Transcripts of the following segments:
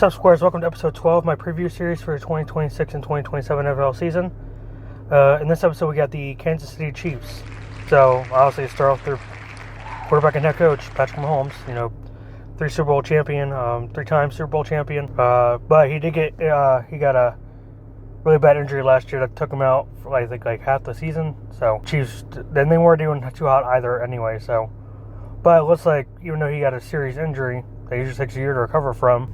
What's up, Squares? Welcome to episode 12, my preview series for the 2026 and 2027 NFL season. In this episode, we got the Kansas City Chiefs. So, obviously, start off their quarterback and head coach, Patrick Mahomes. You know, three-time Super Bowl champion. But he did get he got a really bad injury last year that took him out for I think like half the season. So Chiefs, then they weren't doing too hot either anyway. So, but it looks like even though he got a serious injury that usually takes a year to recover from,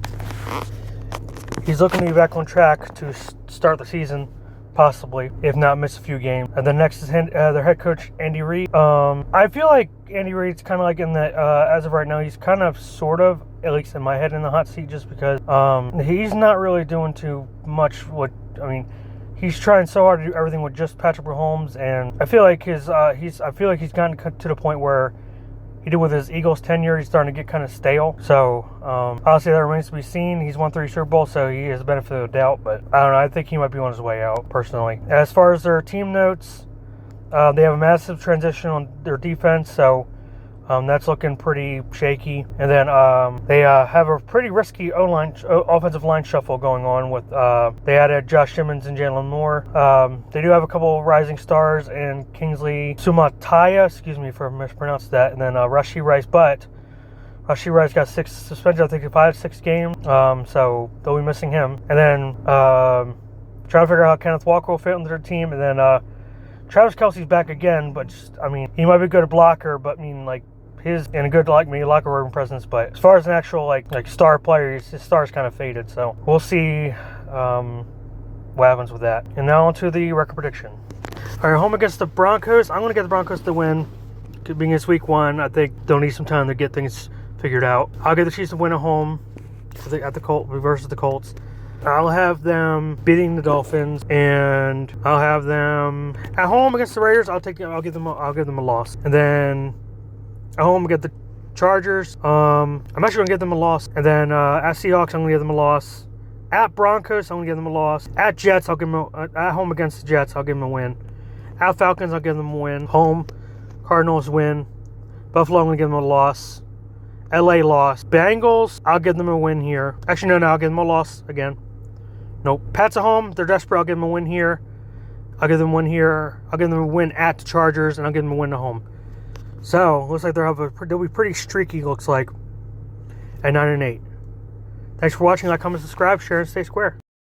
he's looking to be back on track to start the season, possibly, if not miss a few games. And then next is their head coach, Andy Reid. I feel like Andy Reid's kind of like in the, as of right now, he's kind of sort of, at least in my head, in the hot seat just because he's not really doing too much he's trying so hard to do everything with just Patrick Mahomes, and I feel like he's gotten to the point where he did with his Eagles tenure, he's starting to get kind of stale. So, obviously that remains to be seen. He's won 3 Super Bowls, so he has the benefit of the doubt, but I don't know, I think he might be on his way out, personally. As far as their team notes, they have a massive transition on their defense, so that's looking pretty shaky. And then they have a pretty risky offensive line shuffle going on with they added Josh Simmons and Jalen Moore. They do have a couple rising stars in Kingsley Sumataya, excuse me for mispronouncing that, and then Rashee Rice, but Rashee Rice got suspended, I think 5-6 games, so they'll be missing him. And then trying to figure out how Kenneth Walker will fit into their team, and then Travis Kelce's back again, but he might be a good blocker, but his and a good locker room presence, but as far as an actual like star player, his star's kind of faded. So we'll see what happens with that. And now on to the record prediction. All right, home against the Broncos. I'm going to get the Broncos to win. Being it's week 1, I think they'll need some time to get things figured out. I'll get the Chiefs to win at home at the Colts versus the Colts. I'll have them beating the Dolphins, and I'll have them at home against the Raiders. I'll give them a loss, and then at home, get the Chargers. I'm actually going to give them a loss. And then at Seahawks, I'm going to give them a loss. At Broncos, I'm going to give them a loss. At Jets, at home against the Jets, I'll give them a win. At Falcons, I'll give them a win. Home, Cardinals win. Buffalo, I'm going to give them a loss. LA loss. Bengals, I'll give them a win here. Actually, no, I'll give them a loss again. Nope. Pats at home, they're desperate. I'll give them a win here. I'll give them a win here. I'll give them a win at the Chargers, and I'll give them a win at home. So, looks like they'll be pretty streaky, looks like, at 9-8. Thanks for watching. Like, comment, subscribe, share, and stay square.